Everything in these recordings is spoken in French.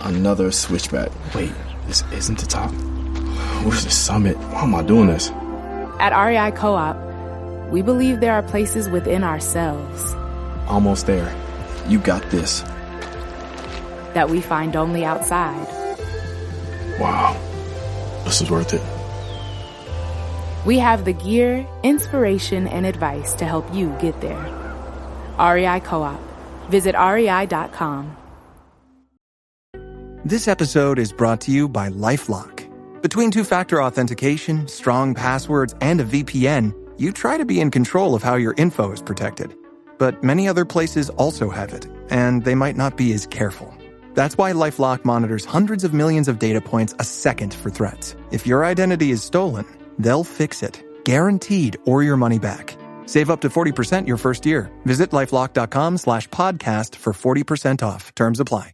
Another switchback. Wait, this isn't the top. Where's the summit? Why am I doing this? At REI Co-op, we believe there are places within ourselves Almost there. You got this. that we find only outside. Wow. This is worth it. We have the gear, inspiration, and advice to help you get there. REI Co-op. Visit rei.com. This episode is brought to you by LifeLock. Between two-factor authentication, strong passwords, and a VPN, you try to be in control of how your info is protected. But many other places also have it, and they might not be as careful. That's why LifeLock monitors hundreds of millions of data points a second for threats. If your identity is stolen, they'll fix it, guaranteed, or your money back. Save up to 40% your first year. Visit lifelock.com/podcast for 40% off. Terms apply.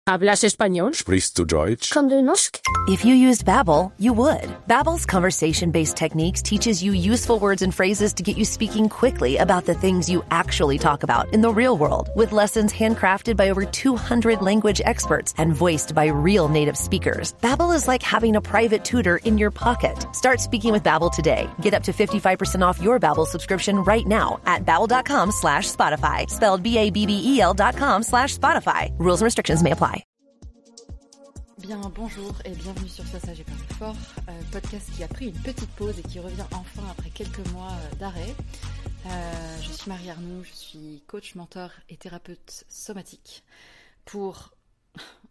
¿Hablas español? Sprichst du Deutsch? Kan du norsk? If you used Babbel, you would. Babbel's conversation-based techniques teaches you useful words and phrases to get you speaking quickly about the things you actually talk about in the real world, with lessons handcrafted by over 200 language experts and voiced by real native speakers. Babbel is like having a private tutor in your pocket. Start speaking with Babbel today. Get up to 55% off your Babbel subscription right now at babbel.com/Spotify. Spelled BABBEL.com/Spotify. Rules and restrictions may apply. Bien, bonjour et bienvenue sur Ça j'ai parlé fort, podcast qui a pris une petite pause et qui revient enfin après quelques mois d'arrêt. Je suis Marie Arnoux, je suis coach, mentor et thérapeute somatique pour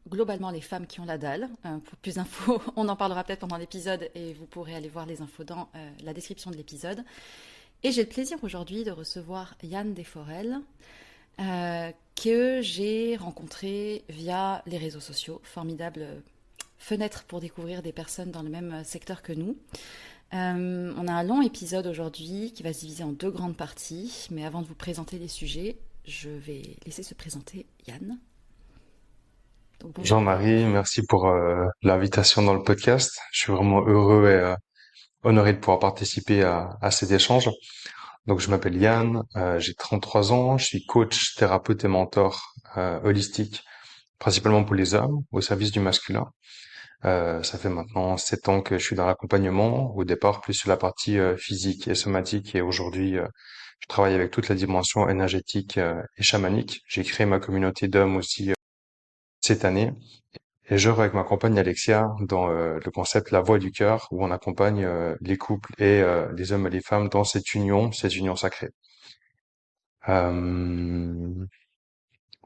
globalement les femmes qui ont la dalle. Pour plus d'infos, on en parlera peut-être pendant l'épisode et vous pourrez aller voir les infos dans la description de l'épisode. Et j'ai le plaisir aujourd'hui de recevoir Yann Desforelles, que j'ai rencontré via les réseaux sociaux. Formidable fenêtre pour découvrir des personnes dans le même secteur que nous. On a un long épisode aujourd'hui qui va se diviser en deux grandes parties, mais avant de vous présenter les sujets, je vais laisser se présenter Yann. Donc, Jean-Marie, merci pour l'invitation dans le podcast. Je suis vraiment heureux et honoré de pouvoir participer à cet échange. Donc, je m'appelle Yann, j'ai 33 ans, je suis coach, thérapeute et mentor holistique, principalement pour les hommes, au service du masculin. Ça fait maintenant 7 ans que je suis dans l'accompagnement, au départ plus sur la partie physique et somatique, et aujourd'hui, je travaille avec toute la dimension énergétique et chamanique. J'ai créé ma communauté d'hommes aussi cette année. Et j'œuvre avec ma compagne Alexia dans le concept La Voix du Cœur, où on accompagne les couples et les hommes et les femmes dans cette union sacrée. Mon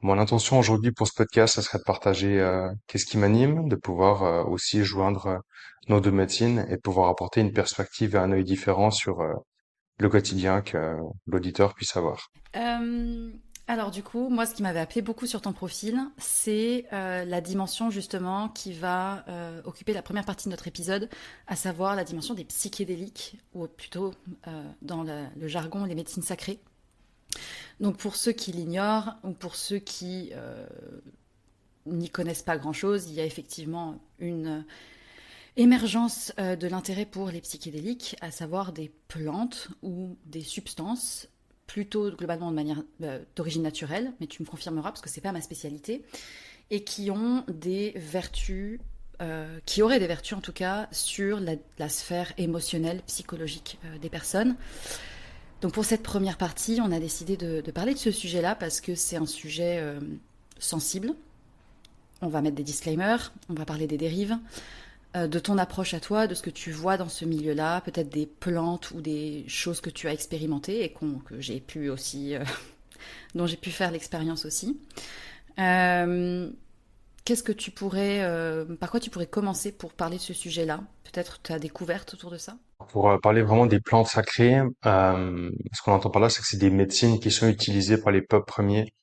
intention aujourd'hui pour ce podcast, ça serait de partager qu'est-ce qui m'anime, de pouvoir aussi joindre nos deux médecines et de pouvoir apporter une perspective et un œil différent sur le quotidien que l'auditeur puisse avoir. Alors du coup, moi ce qui m'avait appelé beaucoup sur ton profil, c'est la dimension justement qui va occuper la première partie de notre épisode, à savoir la dimension des psychédéliques, ou plutôt dans le jargon, les médecines sacrées. Donc pour ceux qui l'ignorent, ou pour ceux qui n'y connaissent pas grand-chose, il y a effectivement une émergence de l'intérêt pour les psychédéliques, à savoir des plantes ou des substances plutôt globalement de manière d'origine naturelle, mais tu me confirmeras parce que c'est pas ma spécialité, et qui ont des vertus, qui auraient des vertus en tout cas sur la sphère émotionnelle, psychologique des personnes. Donc pour cette première partie, on a décidé de parler de ce sujet-là parce que c'est un sujet sensible. On va mettre des disclaimers, on va parler des dérives, de ton approche à toi, de ce que tu vois dans ce milieu-là, peut-être des plantes ou des choses que tu as expérimentées et que j'ai pu aussi, dont j'ai pu faire l'expérience aussi. Qu'est-ce que tu pourrais, par quoi tu pourrais commencer pour parler de ce sujet-là? Peut-être ta découverte autour de ça? Pour parler vraiment des plantes sacrées, ce qu'on entend par là, c'est que c'est des médecines qui sont utilisées par les peuples premiers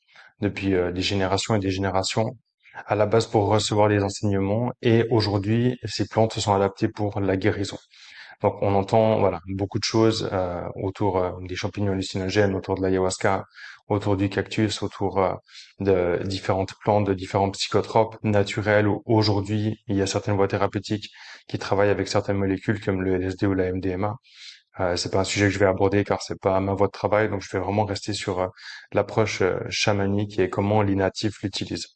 depuis des générations et des générations, à la base pour recevoir les enseignements, et aujourd'hui, ces plantes se sont adaptées pour la guérison. Donc, on entend, voilà, beaucoup de choses autour des champignons hallucinogènes, autour de l'ayahuasca, autour du cactus, autour de différentes plantes, de différents psychotropes naturels, où aujourd'hui, il y a certaines voies thérapeutiques qui travaillent avec certaines molécules comme le LSD ou la MDMA. C'est pas un sujet que je vais aborder car c'est pas ma voie de travail, donc je vais vraiment rester sur l'approche chamanique et comment les natifs l'utilisent.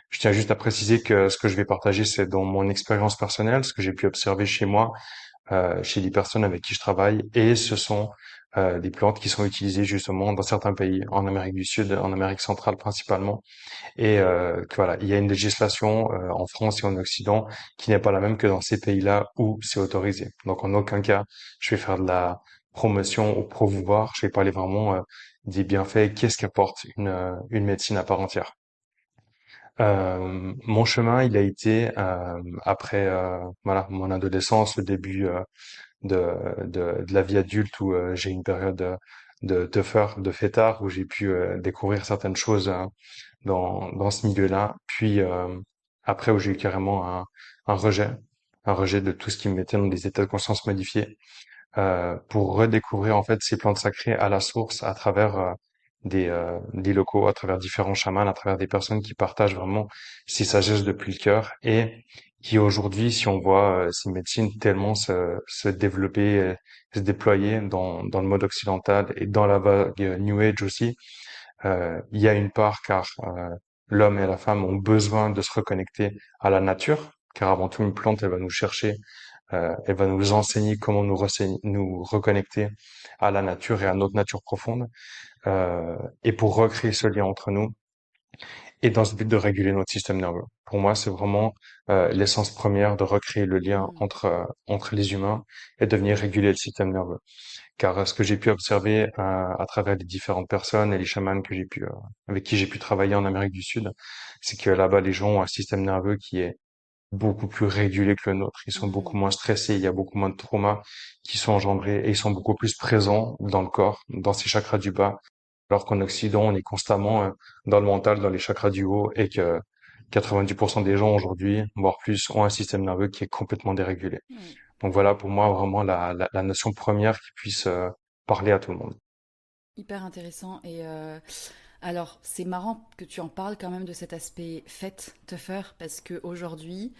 Je tiens juste à préciser que ce que je vais partager, c'est dans mon expérience personnelle, ce que j'ai pu observer chez moi, chez les personnes avec qui je travaille, et ce sont des plantes qui sont utilisées justement dans certains pays, en Amérique du Sud, en Amérique centrale principalement, et que voilà, il y a une législation en France et en Occident qui n'est pas la même que dans ces pays-là où c'est autorisé. Donc en aucun cas, je vais faire de la promotion ou promouvoir, je vais parler vraiment des bienfaits, qu'est-ce qu'apporte une médecine à part entière. Mon chemin, il a été après voilà mon adolescence, le début de la vie adulte où j'ai eu une période de tougher, de fêtard, où j'ai pu découvrir certaines choses dans ce milieu-là. Puis après où j'ai eu carrément un rejet, un rejet de tout ce qui me mettait dans des états de conscience modifiés pour redécouvrir en fait ces plantes sacrées à la source à travers des locaux, à travers différents chamans, à travers des personnes qui partagent vraiment ces sagesses depuis le cœur et qui aujourd'hui, si on voit ces médecines tellement se développer, se déployer dans le mode occidental et dans la vague New Age aussi, il y a une part car l'homme et la femme ont besoin de se reconnecter à la nature, car avant tout une plante, elle va nous chercher, elle va nous enseigner comment nous reconnecter à la nature et à notre nature profonde, et pour recréer ce lien entre nous, et dans ce but de réguler notre système nerveux. Pour moi, c'est vraiment l'essence première de recréer le lien Mm. entre les humains et de venir réguler le système nerveux. Car ce que j'ai pu observer à travers les différentes personnes et les chamans que j'ai pu avec qui j'ai pu travailler en Amérique du Sud, c'est que là-bas les gens ont un système nerveux qui est beaucoup plus régulé que le nôtre. Ils sont beaucoup Mm. moins stressés, il y a beaucoup moins de traumas qui sont engendrés et ils sont beaucoup plus présents dans le corps, dans ces chakras du bas. Alors qu'en Occident, on est constamment dans le mental, dans les chakras du haut et que 90% des gens aujourd'hui, voire plus, ont un système nerveux qui est complètement dérégulé. Oui. Donc voilà pour moi vraiment la notion première qui puisse parler à tout le monde. Hyper intéressant. Et alors, c'est marrant que tu en parles quand même de cet aspect fête, tougher, parce que aujourd'hui,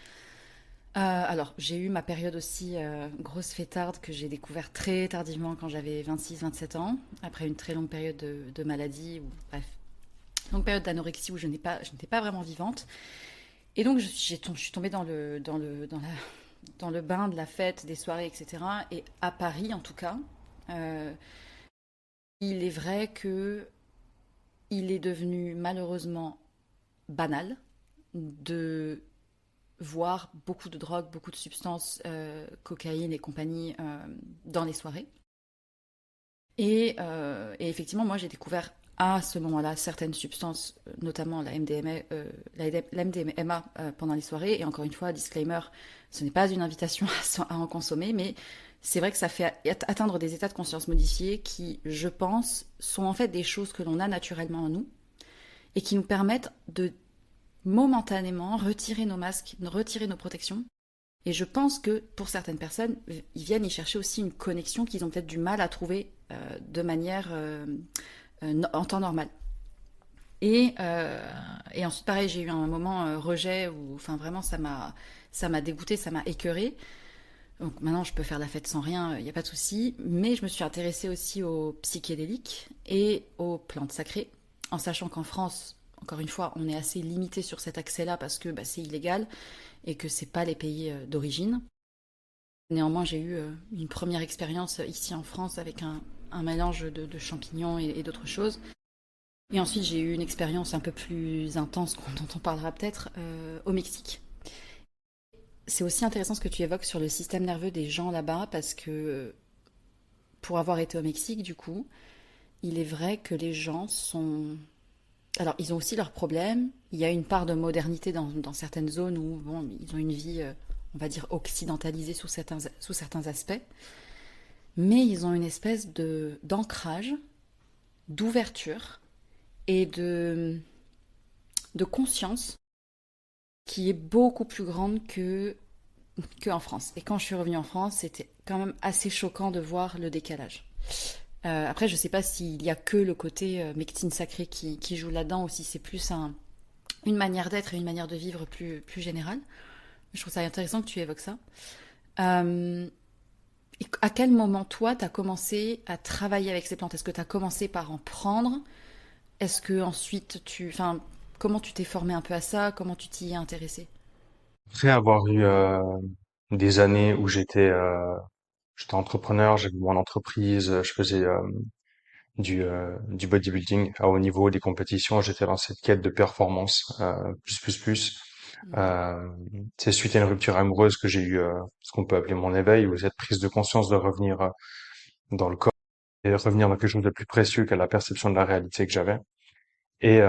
alors j'ai eu ma période aussi grosse fêtarde que j'ai découvert très tardivement quand j'avais 26-27 ans, après une très longue période de maladie, ou bref, longue période d'anorexie où je n'étais pas vraiment vivante. Et donc je suis tombée dans le bain de la fête, des soirées, etc. Et à Paris, en tout cas, euh, il est vrai que il est devenu malheureusement banal de voir beaucoup de drogues, beaucoup de substances, cocaïne et compagnie dans les soirées. Et effectivement, moi, j'ai découvert à ce moment-là certaines substances, notamment la MDMA, la MDMA pendant les soirées. Et encore une fois, disclaimer, ce n'est pas une invitation à en consommer, mais c'est vrai que ça fait atteindre des états de conscience modifiés qui, je pense, sont en fait des choses que l'on a naturellement en nous et qui nous permettent de momentanément retirer nos masques, retirer nos protections. Et je pense que pour certaines personnes, ils viennent y chercher aussi une connexion qu'ils ont peut-être du mal à trouver de manière en temps normal. Et ensuite, pareil, j'ai eu un moment rejet où, enfin, vraiment, ça m'a dégoûté, ça m'a écœuré. Donc maintenant, je peux faire la fête sans rien, il n'y a pas de souci. Mais je me suis intéressée aussi aux psychédéliques et aux plantes sacrées, en sachant qu'en France, encore une fois, on est assez limité sur cet accès-là parce que bah, c'est illégal et que c'est pas les pays d'origine. Néanmoins, j'ai eu une première expérience ici en France avec un mélange de champignons et d'autres choses. Et ensuite, j'ai eu une expérience un peu plus intense, dont on parlera peut-être, au Mexique. C'est aussi intéressant ce que tu évoques sur le système nerveux des gens là-bas, parce que pour avoir été au Mexique, du coup, il est vrai que les gens sont... Alors, ils ont aussi leurs problèmes. Il y a une part de modernité dans certaines zones où bon, ils ont une vie, on va dire, occidentalisée sous certains aspects. Mais ils ont une espèce d'ancrage, d'ouverture et de conscience qui est beaucoup plus grande qu'en France. Et quand je suis revenue en France, c'était quand même assez choquant de voir le décalage. Après, je ne sais pas s'il y a que le côté médecine sacrée qui joue là-dedans ou si c'est plus une manière d'être et une manière de vivre plus générale. Je trouve ça intéressant que tu évoques ça. Et à quel moment, toi, tu as commencé à travailler avec ces plantes? Est-ce que tu as commencé par en prendre? Est-ce que ensuite Enfin, comment tu t'es formé un peu à ça? Comment tu t'y es intéressé? Après avoir eu des années où j'étais entrepreneur, j'avais mon entreprise, je faisais du bodybuilding à haut niveau, des compétitions, j'étais dans cette quête de performance, plus. Mhm. Euh, c'est suite à une rupture amoureuse que j'ai eu ce qu'on peut appeler mon éveil, ou cette prise de conscience de revenir dans le corps et revenir dans quelque chose de plus précieux qu'à la perception de la réalité que j'avais. Et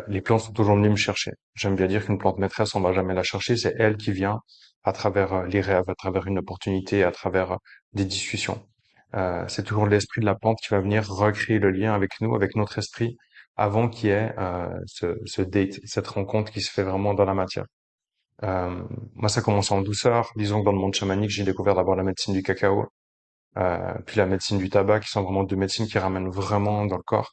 les plantes sont toujours venues me chercher. J'aime bien dire qu'une plante maîtresse, on va jamais la chercher, c'est elle qui vient à travers les rêves, à travers une opportunité, à travers des discussions. C'est toujours l'esprit de la plante qui va venir recréer le lien avec nous, avec notre esprit, avant qu'il y ait ce date, cette rencontre qui se fait vraiment dans la matière. Moi, ça commence en douceur. Disons que dans le monde chamanique, j'ai découvert d'abord la médecine du cacao, puis la médecine du tabac, qui sont vraiment deux médecines qui ramènent vraiment dans le corps.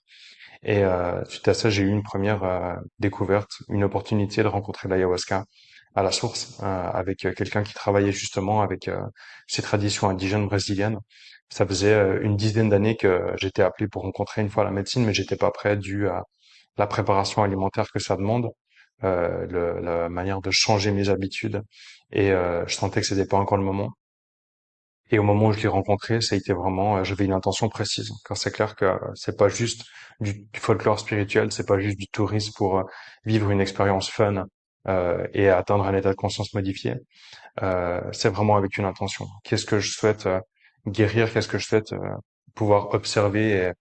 Et suite à ça, j'ai eu une première découverte, une opportunité de rencontrer l'ayahuasca à la source, avec quelqu'un qui travaillait justement avec ces traditions indigènes brésiliennes. Ça faisait une dizaine d'années que j'étais appelé pour rencontrer une fois la médecine, mais j'étais pas prêt dû à la préparation alimentaire que ça demande, la manière de changer mes habitudes, et je sentais que c'était pas encore le moment. Et au moment où je l'ai rencontré, ça a été vraiment, j'avais une intention précise. Car c'est clair que c'est pas juste du folklore spirituel, c'est pas juste du tourisme pour vivre une expérience fun et atteindre un état de conscience modifié. C'est vraiment avec une intention. Qu'est-ce que je souhaite guérir? Qu'est-ce que je souhaite pouvoir observer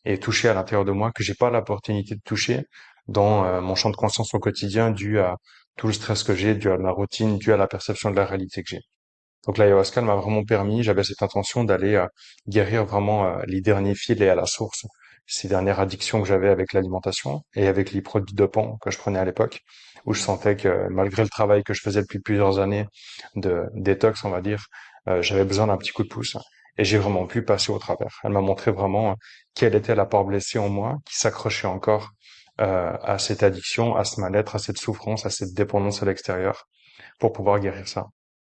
et toucher à l'intérieur de moi que j'ai pas l'opportunité de toucher dans mon champ de conscience au quotidien, dû à tout le stress que j'ai, dû à ma routine, dû à la perception de la réalité que j'ai. Donc l'ayahuasca m'a vraiment permis, j'avais cette intention d'aller guérir vraiment les derniers fils et à la source, ces dernières addictions que j'avais avec l'alimentation et avec les produits dopants que je prenais à l'époque, où je sentais que malgré le travail que je faisais depuis plusieurs années de détox, on va dire, j'avais besoin d'un petit coup de pouce. Et j'ai vraiment pu passer au travers. Elle m'a montré vraiment quelle était la part blessée en moi qui s'accrochait encore à cette addiction, à ce mal-être, à cette souffrance, à cette dépendance à l'extérieur, pour pouvoir guérir ça.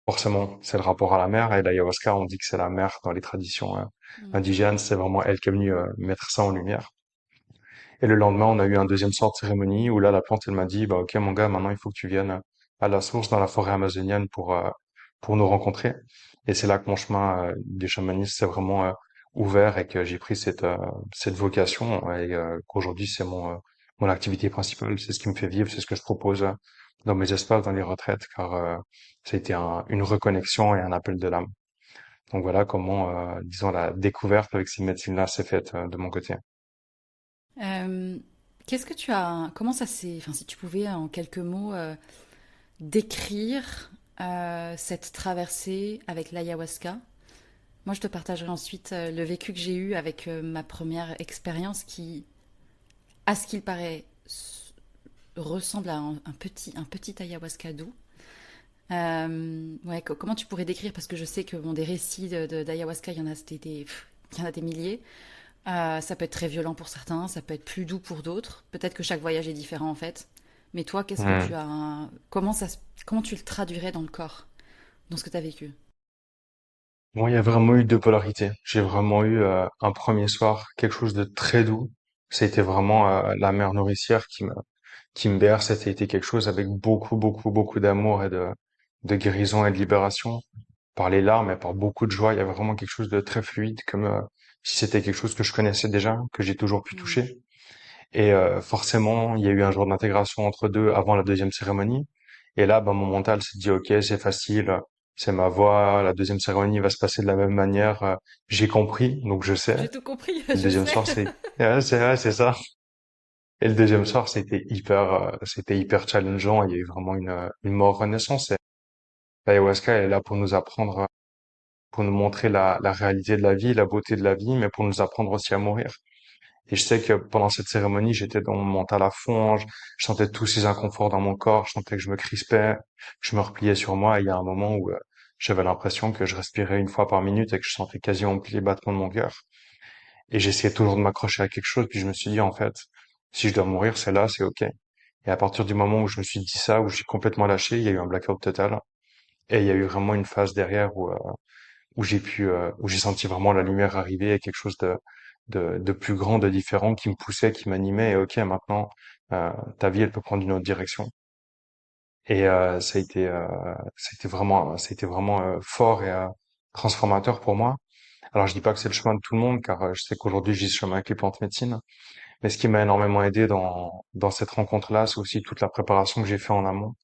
Forcément, c'est le rapport à la mer, et l'ayahuasca, on dit que c'est la mer dans les traditions Mhm. indigènes, c'est vraiment elle qui est venue mettre ça en lumière. Et le lendemain, on a eu un deuxième sort de cérémonie où là, la plante, elle m'a dit, bah, ok, mon gars, maintenant, il faut que tu viennes à la source dans la forêt amazonienne pour nous rencontrer. Et c'est là que mon chemin du chamanisme s'est vraiment ouvert et que j'ai pris cette vocation et qu'aujourd'hui, c'est mon activité principale. C'est ce qui me fait vivre, c'est ce que je propose dans mes espaces, dans les retraites, car ça a été une reconnexion et un appel de l'âme. Donc voilà comment, disons, la découverte avec ces médecines-là s'est faite de mon côté. Euh, Qu'est-ce que tu as, comment ça s'est, enfin, si tu pouvais en quelques mots décrire cette traversée avec l'ayahuasca. Moi, je te partagerai ensuite le vécu que j'ai eu avec ma première expérience qui, à ce qu'il paraît, ressemble à un petit ayahuasca doux. Ouais, comment tu pourrais décrire? Parce que je sais que bon, des récits d'ayahuasca, il y en a il y en a des milliers. Ça peut être très violent pour certains, ça peut être plus doux pour d'autres. Peut-être que chaque voyage est différent en fait. Mais toi, qu'est-ce que tu as, comment tu le traduirais dans le corps, dans ce que tu as vécu? Bon, il y a vraiment eu deux polarités. J'ai vraiment eu un premier soir quelque chose de très doux. C'était vraiment la mère nourricière qui me berce. C'était été quelque chose avec beaucoup d'amour et de guérison et de libération par les larmes et par beaucoup de joie. Il y avait vraiment quelque chose de très fluide, comme si c'était quelque chose que je connaissais déjà, que j'ai toujours pu Mm. toucher. Et forcément, il y a eu un jour d'intégration entre deux avant la deuxième cérémonie. Et là, ben, mon mental s'est dit, OK, c'est facile, c'est ma voix, la deuxième cérémonie va se passer de la même manière. J'ai compris, donc je sais. J'ai tout compris, Le je deuxième sais. soir, c'est ouais, c'est ça. Et le deuxième soir, c'était hyper challengeant. Il y a eu vraiment une mort renaissance. Et l'ayahuasca elle est là pour nous apprendre, pour nous montrer la réalité de la vie, la beauté de la vie, mais pour nous apprendre aussi à mourir. Et je sais que pendant cette cérémonie, j'étais dans mon mental à fond, je sentais tous ces inconforts dans mon corps, je sentais que je me crispais, que je me repliais sur moi, et il y a un moment où j'avais l'impression que je respirais une fois par minute et que je sentais quasiment plus les battements de mon cœur. Et j'essayais toujours de m'accrocher à quelque chose, puis je me suis dit, en fait, si je dois mourir, c'est là, c'est ok. Et à partir du moment où je me suis dit ça, où j'ai complètement lâché, il y a eu un blackout total. Et il y a eu vraiment une phase derrière où j'ai senti vraiment la lumière arriver et quelque chose de plus grand, de différent qui me poussait, qui m'animait. Et ok, maintenant, ta vie, elle peut prendre une autre direction. Et ça a été vraiment fort et transformateur pour moi. Alors, je dis pas que c'est le chemin de tout le monde, car je sais qu'aujourd'hui, j'ai ce chemin avec les plantes médecine. Mais ce qui m'a énormément aidé dans cette rencontre-là, c'est aussi toute la préparation que j'ai fait en amont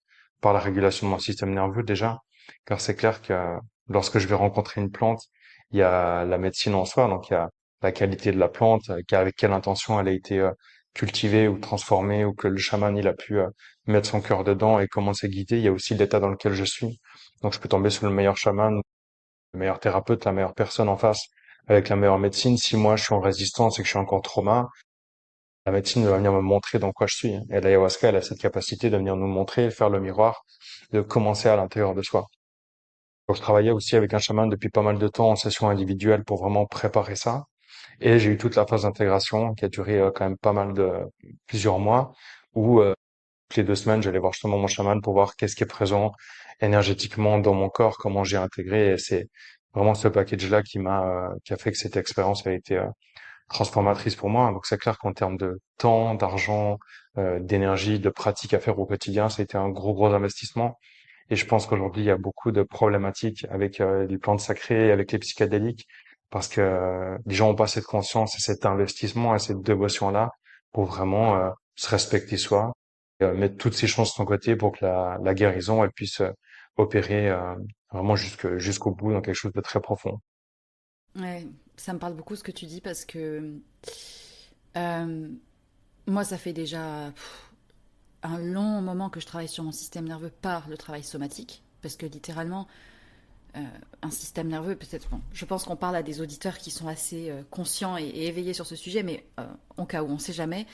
par la régulation de mon système nerveux déjà. Car c'est clair que lorsque je vais rencontrer une plante, il y a la médecine en soi, donc il y a la qualité de la plante, avec quelle intention elle a été cultivée ou transformée, ou que le chaman il a pu mettre son cœur dedans et comment c'est guidé. Il y a aussi l'état dans lequel je suis. Donc je peux tomber sur le meilleur chaman, le meilleur thérapeute, la meilleure personne en face, avec la meilleure médecine. Si moi je suis en résistance et que je suis encore trauma, la médecine va venir me montrer dans quoi je suis. Et l'ayahuasca, elle a cette capacité de venir nous montrer, faire le miroir, de commencer à l'intérieur de soi. Donc, je travaillais aussi avec un chaman depuis pas mal de temps en session individuelle pour vraiment préparer ça. Et j'ai eu toute la phase d'intégration qui a duré quand même pas mal de plusieurs mois où toutes les 2 semaines, j'allais voir justement mon chaman pour voir qu'est-ce qui est présent énergétiquement dans mon corps, comment j'ai intégré. Et c'est vraiment ce package-là qui a fait que cette expérience a été transformatrice pour moi. Donc c'est clair qu'en termes de temps, d'argent, d'énergie, de pratique à faire au quotidien, ça a été un gros investissement. Et je pense qu'aujourd'hui, il y a beaucoup de problématiques avec les plantes sacrées, avec les psychédéliques, parce que les gens ont pas cette conscience et cet investissement et cette dévotion-là pour vraiment se respecter soi, mettre toutes ses chances de son côté pour que la guérison elle puisse opérer vraiment jusqu'au bout dans quelque chose de très profond. Ouais, ça me parle beaucoup ce que tu dis parce que euh, moi, ça fait déjà un long moment que je travaille sur mon système nerveux par le travail somatique. Parce que littéralement, un système nerveux, peut-être, bon, je pense qu'on parle à des auditeurs qui sont assez conscients et éveillés sur ce sujet, mais en cas où on ne sait jamais,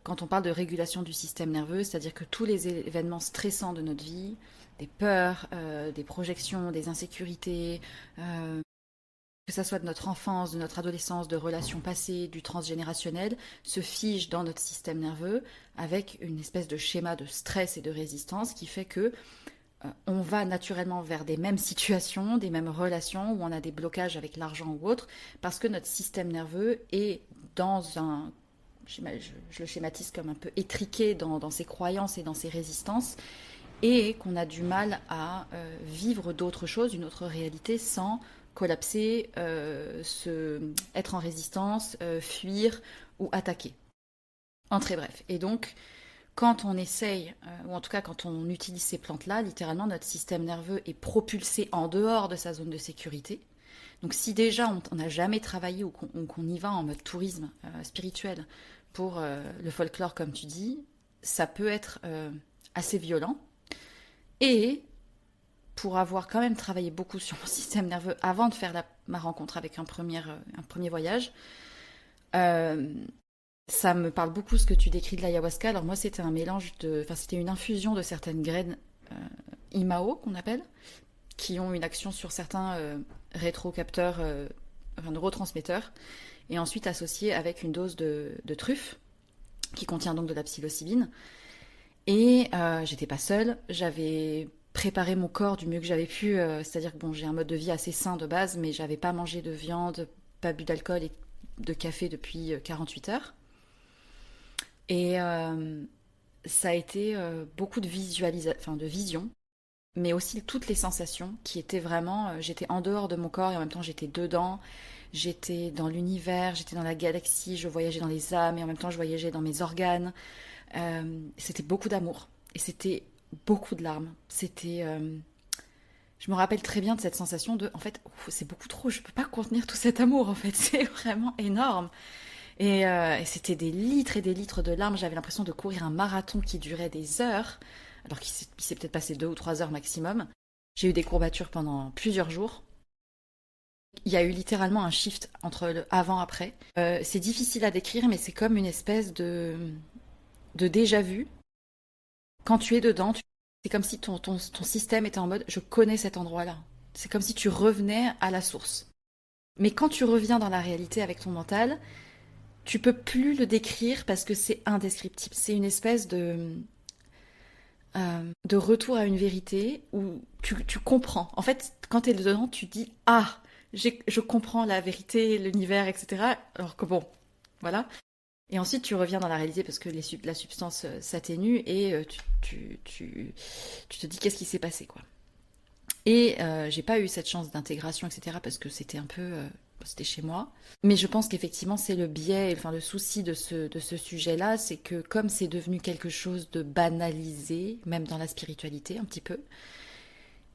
quand on parle de régulation du système nerveux, c'est-à-dire que tous les événements stressants de notre vie, des peurs, des projections, des insécurités, que ça soit de notre enfance, de notre adolescence, de relations passées, du transgénérationnel, se figent dans notre système nerveux avec une espèce de schéma de stress et de résistance qui fait que on va naturellement vers des mêmes situations, des mêmes relations où on a des blocages avec l'argent ou autre, parce que notre système nerveux est dans un, je le schématise comme un peu étriqué dans ses croyances et dans ses résistances, et qu'on a du mal à vivre d'autres choses, une autre réalité, sans collapser, être en résistance, fuir ou attaquer. En très bref. Et donc, quand on essaye, ou en tout cas quand on utilise ces plantes-là, littéralement notre système nerveux est propulsé en dehors de sa zone de sécurité. Donc si déjà on n'a jamais travaillé ou qu'on y va en mode tourisme spirituel pour le folklore comme tu dis, ça peut être assez violent. Et pour avoir quand même travaillé beaucoup sur mon système nerveux avant de faire ma rencontre avec un premier voyage, ça me parle beaucoup ce que tu décris de l'ayahuasca. Alors moi, c'était un mélange c'était une infusion de certaines graines Imao qu'on appelle, qui ont une action sur certains rétrocapteurs, neurotransmetteurs, et ensuite associée avec une dose de truffe qui contient donc de la psilocybine. Et j'étais pas seule, j'avais préparé mon corps du mieux que j'avais pu, c'est-à-dire que bon, j'ai un mode de vie assez sain de base, mais j'avais pas mangé de viande, pas bu d'alcool et de café depuis 48 heures. Et ça a été beaucoup de de vision, mais aussi toutes les sensations qui étaient vraiment, j'étais en dehors de mon corps et en même temps j'étais dedans, j'étais dans l'univers, j'étais dans la galaxie, je voyageais dans les âmes et en même temps je voyageais dans mes organes. C'était beaucoup d'amour et c'était beaucoup de larmes. Je me rappelle très bien de cette sensation de, en fait, c'est beaucoup trop, je peux pas contenir tout cet amour, en fait, c'est vraiment énorme. Et c'était des litres et des litres de larmes, j'avais l'impression de courir un marathon qui durait des heures, alors qu'il s'est peut-être passé 2 ou 3 heures maximum. J'ai eu des courbatures pendant plusieurs jours. Il y a eu littéralement un shift entre le avant-après. C'est difficile à décrire, mais c'est comme une espèce de déjà-vu. Quand tu es dedans, c'est comme si ton système était en mode « je connais cet endroit-là ». C'est comme si tu revenais à la source. Mais quand tu reviens dans la réalité avec ton mental, tu peux plus le décrire parce que c'est indescriptible. C'est une espèce de retour à une vérité où tu comprends. En fait, quand tu es dedans, tu dis « ah, je comprends la vérité, l'univers, etc. » Alors que bon, voilà. Et ensuite, tu reviens dans la réalité parce que la substance s'atténue et tu te dis qu'est-ce qui s'est passé, quoi. Et j'ai pas eu cette chance d'intégration, etc. parce que c'était un peu... c'était chez moi. Mais je pense qu'effectivement, c'est le biais, enfin le souci de ce sujet-là, c'est que comme c'est devenu quelque chose de banalisé, même dans la spiritualité un petit peu,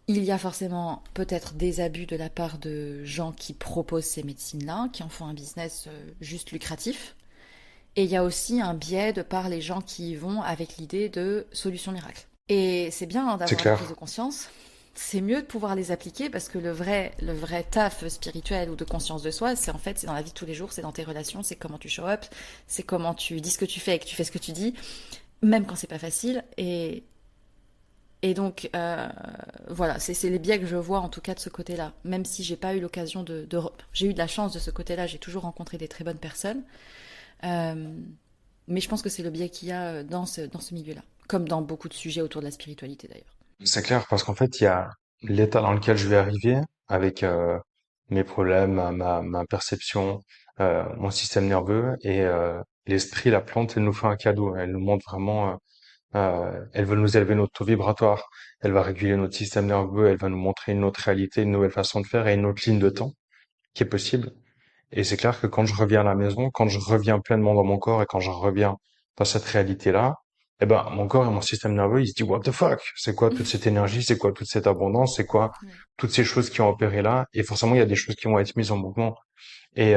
il y a forcément peut-être des abus de la part de gens qui proposent ces médecines-là, qui en font un business juste lucratif. Et il y a aussi un biais de par les gens qui y vont avec l'idée de solution miracle. Et c'est bien C'est d'avoir une prise de clair. conscience. C'est mieux de pouvoir les appliquer parce que le vrai taf spirituel ou de conscience de soi, c'est en fait, c'est dans la vie de tous les jours, c'est dans tes relations, c'est comment tu show up, c'est comment tu dis ce que tu fais et que tu fais ce que tu dis, même quand c'est pas facile. Et donc, voilà, c'est les biais que je vois en tout cas de ce côté-là. Même si j'ai pas eu l'occasion j'ai eu de la chance de ce côté-là, j'ai toujours rencontré des très bonnes personnes. Euh, mais je pense que c'est le biais qu'il y a dans ce milieu-là, comme dans beaucoup de sujets autour de la spiritualité d'ailleurs. C'est clair parce qu'en fait, il y a l'état dans lequel je vais arriver avec mes problèmes, ma perception, mon système nerveux et l'esprit, la plante, elle nous fait un cadeau. Elle nous montre vraiment, elle veut nous élever notre taux vibratoire, elle va réguler notre système nerveux, elle va nous montrer une autre réalité, une nouvelle façon de faire et une autre ligne de temps qui est possible. Et c'est clair que quand je reviens à la maison, quand je reviens pleinement dans mon corps et quand je reviens dans cette réalité-là, eh ben, mon corps et mon système nerveux, ils se disent, what the fuck? C'est quoi toute cette énergie? C'est quoi toute cette abondance? C'est quoi Ouais. toutes ces choses qui ont opéré là? Et forcément, il y a des choses qui vont être mises en mouvement. Et,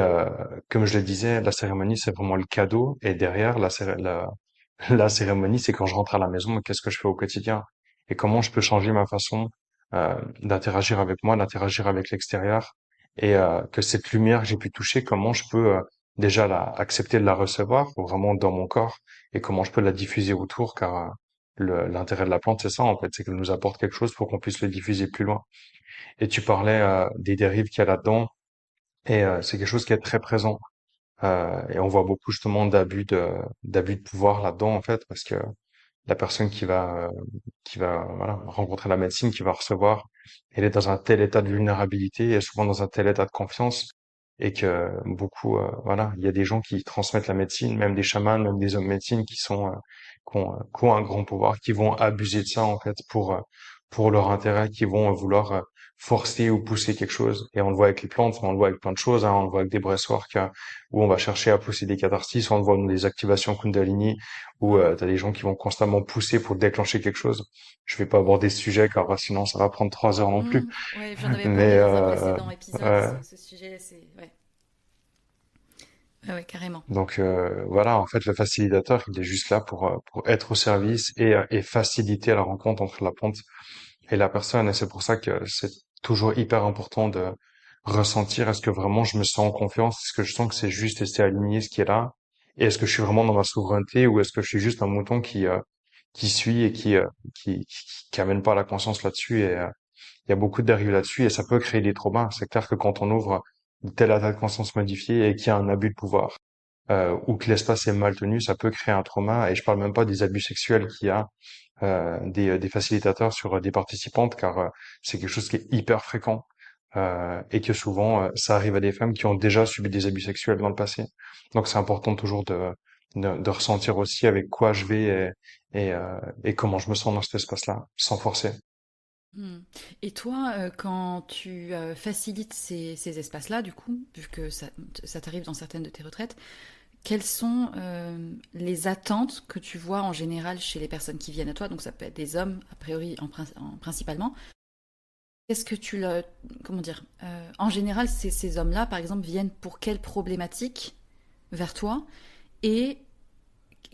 comme je le disais, la cérémonie, c'est vraiment le cadeau. Et derrière, la cérémonie, c'est quand je rentre à la maison, qu'est-ce que je fais au quotidien? Et comment je peux changer ma façon, d'interagir avec moi, d'interagir avec l'extérieur? Et que cette lumière que j'ai pu toucher, comment je peux déjà accepter de la recevoir vraiment dans mon corps et comment je peux la diffuser autour, car l'intérêt de la plante, c'est ça en fait, c'est qu'elle nous apporte quelque chose pour qu'on puisse le diffuser plus loin. Et tu parlais des dérives qu'il y a là-dedans, et c'est quelque chose qui est très présent. Et on voit beaucoup justement d'abus de pouvoir là-dedans en fait, parce que la personne qui va voilà, rencontrer la médecine, qui va recevoir, elle est dans un tel état de vulnérabilité et souvent dans un tel état de confiance et que beaucoup, voilà, il y a des gens qui transmettent la médecine, même des chamans, même des hommes médecine qui sont, qui ont un grand pouvoir, qui vont abuser de ça en fait pour leur intérêt, qui vont vouloir forcer ou pousser quelque chose. Et on le voit avec les plantes, on le voit avec plein de choses, hein, on le voit avec des breathwork où on va chercher à pousser des catharsis, on le voit dans des activations Kundalini où Mm. t'as des gens qui vont constamment pousser pour déclencher quelque chose. Je vais pas aborder ce sujet car sinon ça va prendre 3 heures non plus. Mm. Ouais, j'en avais Mais parlé dans un précédent épisode, ouais. ce sujet, c'est... Ouais. Ouais, ouais, carrément. Donc voilà, en fait, le facilitateur, il est juste là pour être au service et faciliter la rencontre entre la plante et la personne. Et c'est pour ça que c'est toujours hyper important de ressentir est-ce que vraiment je me sens en confiance, est-ce que je sens que c'est juste et c'est aligné ce qui est là, et est-ce que je suis vraiment dans ma souveraineté ou est-ce que je suis juste un mouton qui suit et qui amène pas la conscience là-dessus. Et il y a beaucoup de dérives là-dessus et ça peut créer des traumas. C'est clair que quand on ouvre tel état de conscience modifié et qu'il y a un abus de pouvoir ou que l'espace est mal tenu, ça peut créer un trauma. Et je parle même pas des abus sexuels qu'il y a des facilitateurs sur des participantes, car c'est quelque chose qui est hyper fréquent et que souvent ça arrive à des femmes qui ont déjà subi des abus sexuels dans le passé. Donc c'est important toujours de ressentir aussi avec quoi je vais et comment je me sens dans cet espace-là, sans forcer. Mm. Et toi, quand tu facilites ces espaces-là, du coup, vu que ça t'arrive dans certaines de tes retraites, quelles sont les attentes que tu vois en général chez les personnes qui viennent à toi? Donc ça peut être des hommes, a priori, principalement. Qu'est-ce que comment dire? En général, ces hommes-là, par exemple, viennent pour quelles problématiques vers toi? Et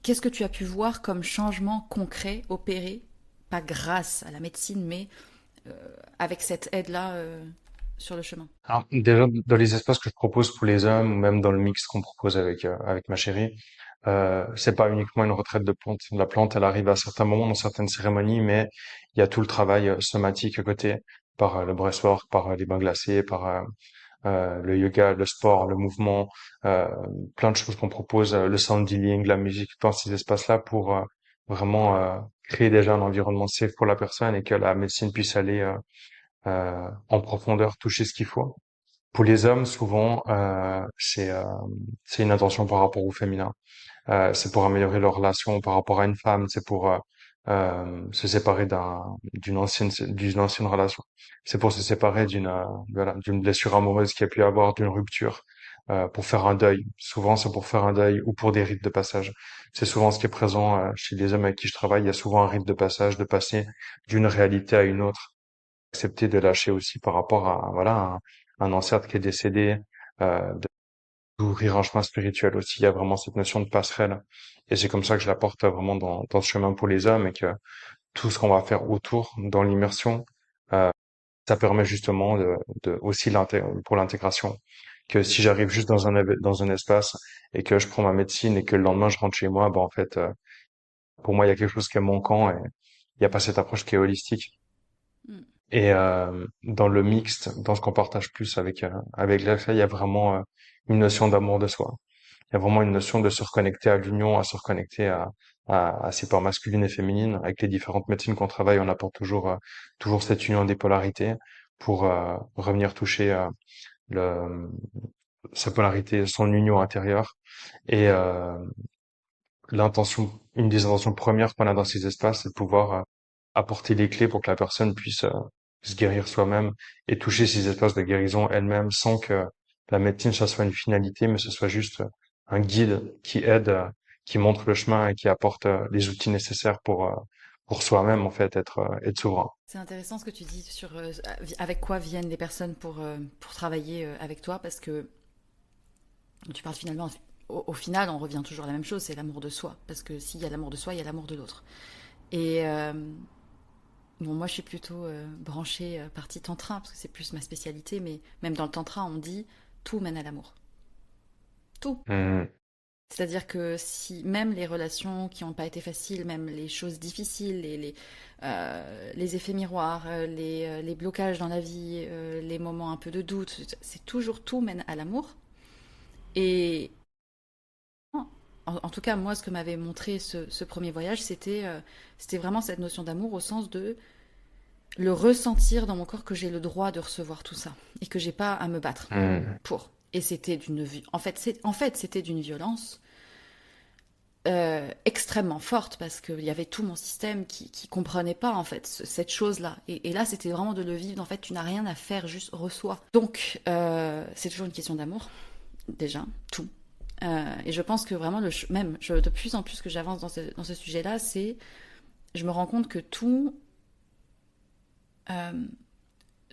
qu'est-ce que tu as pu voir comme changement concret opéré, pas grâce à la médecine, mais euh, avec cette aide-là sur le chemin? Alors, déjà, dans les espaces que je propose pour les hommes, ou même dans le mix qu'on propose avec ma chérie, c'est pas uniquement une retraite de plante. La plante, elle arrive à certains moments dans certaines cérémonies, mais il y a tout le travail somatique à côté, par le breathwork, par les bains glacés, par le yoga, le sport, le mouvement, euh, plein de choses qu'on propose, le sound healing, la musique, dans ces espaces-là pour vraiment créer déjà un environnement safe pour la personne et que la médecine puisse aller en profondeur toucher ce qu'il faut. Pour les hommes, souvent, c'est une intention par rapport au féminin. C'est pour améliorer leur relation par rapport à une femme, c'est pour se séparer d'une ancienne relation. C'est pour se séparer voilà, d'une blessure amoureuse qui a pu avoir, d'une rupture, pour faire un deuil. Souvent, c'est pour faire un deuil ou pour des rites de passage. C'est souvent ce qui est présent chez les hommes avec qui je travaille. Il y a souvent un rite de passage, de passer d'une réalité à une autre, accepter de lâcher aussi par rapport à voilà un ancêtre qui est décédé, d'ouvrir un chemin spirituel aussi. Il y a vraiment cette notion de passerelle. Et c'est comme ça que je l'apporte vraiment dans ce chemin pour les hommes et que tout ce qu'on va faire autour, dans l'immersion, euh, ça permet justement aussi pour l'intégration. Que si j'arrive juste dans un espace et que je prends ma médecine et que le lendemain je rentre chez moi, ben en fait, pour moi, il y a quelque chose qui est manquant et il n'y a pas cette approche qui est holistique. Mm. Et dans le mixte, dans ce qu'on partage plus avec l'EFA, il y a vraiment une notion d'amour de soi. Il y a vraiment une notion de se reconnecter à l'union, à se reconnecter à ses parts masculines et féminines. Avec les différentes médecines qu'on travaille, on apporte toujours cette union des polarités pour revenir toucher le, sa polarité, son union intérieure. Et une des intentions premières qu'on a dans ces espaces, c'est de pouvoir apporter les clés pour que la personne puisse se guérir soi-même et toucher ces espaces de guérison elle-même sans que la médecine ça soit une finalité, mais ce soit juste un guide qui aide, qui montre le chemin et qui apporte les outils nécessaires pour soi-même en fait être souverain. C'est intéressant ce que tu dis sur avec quoi viennent les personnes pour travailler avec toi, parce que tu parles finalement, au final, on revient toujours à la même chose, c'est l'amour de soi. Parce que s'il y a l'amour de soi, il y a l'amour de l'autre. Et bon, moi, je suis plutôt branchée partie tantra, parce que c'est plus ma spécialité, mais même dans le tantra, on dit tout mène à l'amour. Tout. Hum, C'est-à-dire que si même les relations qui n'ont pas été faciles, même les choses difficiles, les effets miroirs, les blocages dans la vie, les moments un peu de doute, c'est toujours tout mène à l'amour. Et en tout cas, moi, ce que m'avait montré ce premier voyage, c'était vraiment cette notion d'amour au sens de le ressentir dans mon corps que j'ai le droit de recevoir tout ça et que j'ai pas à me battre hum, pour. Et c'était en fait, c'était d'une violence extrêmement forte parce qu'il y avait tout mon système qui comprenait pas en fait cette chose-là. Et là, c'était vraiment de le vivre. En fait, tu n'as rien à faire, juste reçois. Donc, c'est toujours une question d'amour, déjà, tout. Et je pense que vraiment, de plus en plus que j'avance dans ce sujet-là, je me rends compte que euh,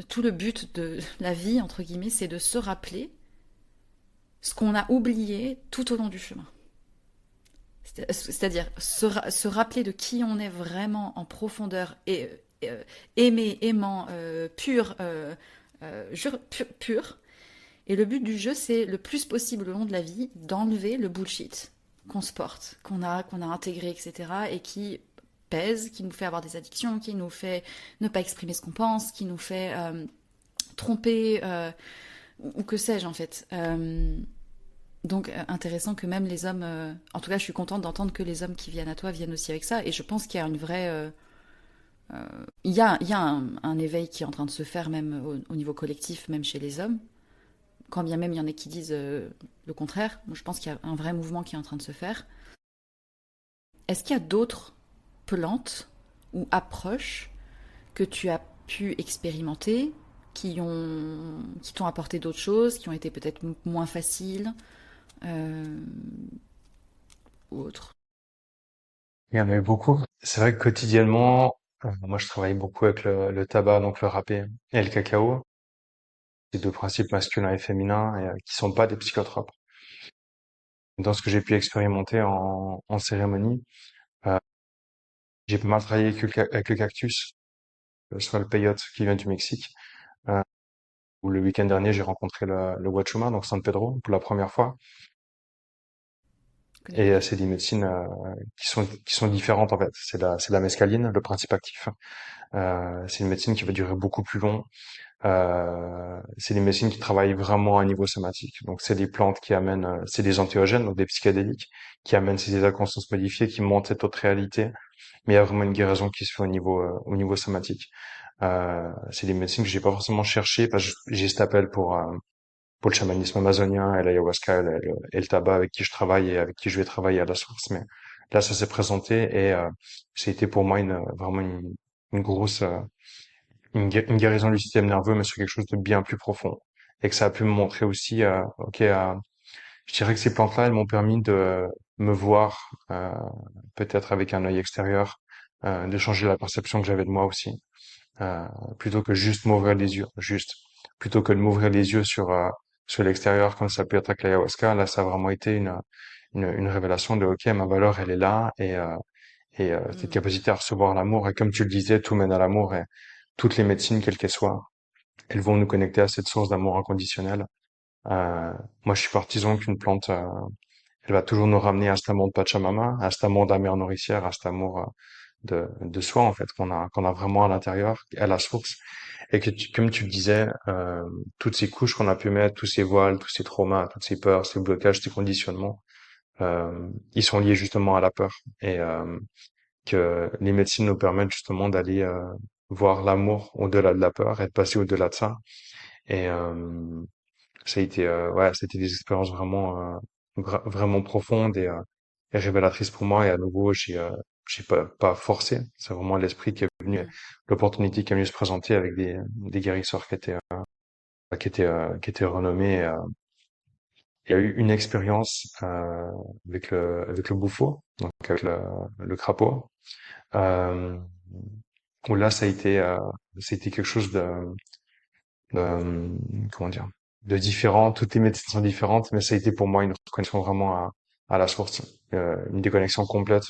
tout le but de la vie, entre guillemets, c'est de se rappeler ce qu'on a oublié tout au long du chemin. C'est-à-dire se rappeler de qui on est vraiment en profondeur et aimant, pur, pur. Et le but du jeu, c'est le plus possible au long de la vie d'enlever le bullshit qu'on se porte, qu'on a intégré, etc. et qui pèse, qui nous fait avoir des addictions, qui nous fait ne pas exprimer ce qu'on pense, qui nous fait tromper, ou que sais-je en fait. Donc intéressant que même les hommes, en tout cas je suis contente d'entendre que les hommes qui viennent à toi viennent aussi avec ça, et je pense qu'il y a une vraie... il y a un éveil qui est en train de se faire même au niveau collectif, même chez les hommes, quand bien même il y en a qui disent le contraire. Moi, je pense qu'il y a un vrai mouvement qui est en train de se faire. Est-ce qu'il y a d'autres plantes ou approches que tu as pu expérimenter qui t'ont apporté d'autres choses, qui ont été peut-être moins faciles euh, ou autres? Il y en a eu beaucoup. C'est vrai que quotidiennement, moi je travaille beaucoup avec le tabac, donc le râpé et le cacao. Ces deux principes masculins et féminins et, qui sont pas des psychotropes. Dans ce que j'ai pu expérimenter en cérémonie, euh, j'ai pas mal travaillé avec le cactus, soit le peyote qui vient du Mexique, euh, où le week-end dernier j'ai rencontré le Huachuma, donc San Pedro, pour la première fois. Je connais Et pas. c'est des médecines qui sont différentes en fait. C'est la mescaline, le principe actif. C'est une médecine qui va durer beaucoup plus long. C'est des médecines qui travaillent vraiment à niveau somatique. Donc c'est des plantes qui amènent, c'est des antéogènes, donc des psychédéliques, qui amènent ces états de conscience modifiés, qui montent cette autre réalité. Mais il y a vraiment une guérison qui se fait au niveau somatique. C'est des médecines que j'ai pas forcément cherché parce que j'ai cet appel pour le chamanisme amazonien et l'ayahuasca et le tabac avec qui je travaille et avec qui je vais travailler à la source. Mais là, ça s'est présenté et c'était pour moi vraiment une grosse une guérison du système nerveux, mais sur quelque chose de bien plus profond. Et que ça a pu me montrer aussi, je dirais que ces plantes-là, elles m'ont permis de me voir peut-être avec un œil extérieur, de changer la perception que j'avais de moi aussi, euh, plutôt que juste m'ouvrir les yeux, juste plutôt que de m'ouvrir les yeux sur l'extérieur comme ça peut être avec l'ayahuasca. Là, ça a vraiment été une révélation de ok, ma valeur, elle est là et cette Mm. capacité à recevoir l'amour. Et comme tu le disais, tout mène à l'amour et toutes les médecines, quelles qu'elles soient, elles vont nous connecter à cette source d'amour inconditionnel. Euh, Moi, je suis partisan qu'une plante, elle va toujours nous ramener à cet amour de Pachamama, à cet amour de la mère nourricière, à cet amour de soi, en fait, qu'on a vraiment à l'intérieur, à la source. Et que, comme tu le disais, toutes ces couches qu'on a pu mettre, tous ces voiles, tous ces traumas, toutes ces peurs, ces blocages, ces conditionnements, ils sont liés justement à la peur. Et que les médecines nous permettent justement d'aller voir l'amour au-delà de la peur et de passer au-delà de ça. Et ça a été ouais, c'était des expériences vraiment vraiment profondes et révélatrices pour moi. Et à nouveau, j'ai pas forcé. C'est vraiment l'esprit qui est venu, Mm. l'opportunité qui est venue se présenter avec des guérisseurs qui étaient renommés. Il y a eu une expérience avec le bouffon, donc avec le crapaud, euh, où là ça a été quelque chose comment dire, de différent. Toutes les médecines sont différentes, mais ça a été pour moi une reconnexion vraiment à la source, une déconnexion complète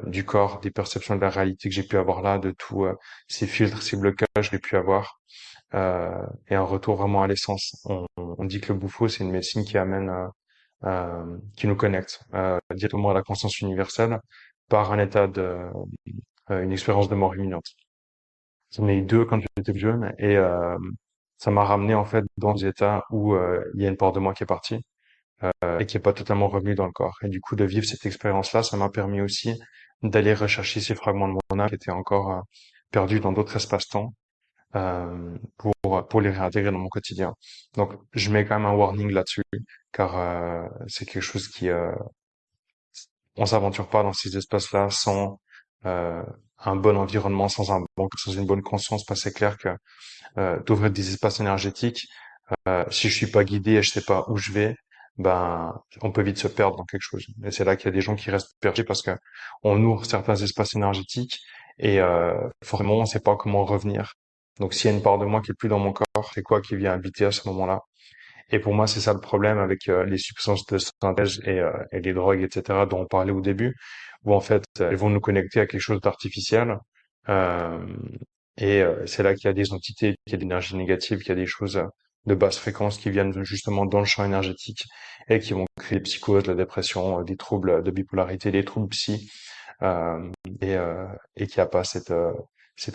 du corps, des perceptions de la réalité que j'ai pu avoir là, de tous ces filtres, ces blocages que j'ai pu avoir, et un retour vraiment à l'essence. On dit que le bouffo, c'est une médecine qui amène, qui nous connecte directement à la conscience universelle par un état une expérience de mort imminente. J'en ai eu deux quand j'étais jeune et ça m'a ramené en fait dans des états où il y a une part de moi qui est partie et qui est pas totalement revenue dans le corps. Et du coup, de vivre cette expérience-là, ça m'a permis aussi d'aller rechercher ces fragments de mon âme qui étaient encore perdus dans d'autres espaces-temps pour les réintégrer dans mon quotidien. Donc, je mets quand même un warning là-dessus car c'est quelque chose qui on s'aventure pas dans ces espaces-là sans euh, un bon environnement, sans une bonne conscience, parce que c'est clair que d'ouvrir des espaces énergétiques. Si je suis pas guidé et je sais pas où je vais, ben on peut vite se perdre dans quelque chose. Et c'est là qu'il y a des gens qui restent perdus parce que on ouvre certains espaces énergétiques et forcément on sait pas comment revenir. Donc s'il y a une part de moi qui est plus dans mon corps, c'est quoi qui vient habiter à ce moment-là? Et pour moi c'est ça le problème avec les substances de synthèse et les drogues, etc. dont on parlait au début, où en fait elles vont nous connecter à quelque chose d'artificiel. Euh, c'est là qu'il y a des entités, qu'il y a de l'énergie négative, qu'il y a des choses de basse fréquence qui viennent justement dans le champ énergétique et qui vont créer des psychoses, la dépression, des troubles de bipolarité, des troubles psy, euh, et qu'il n'y a pas cette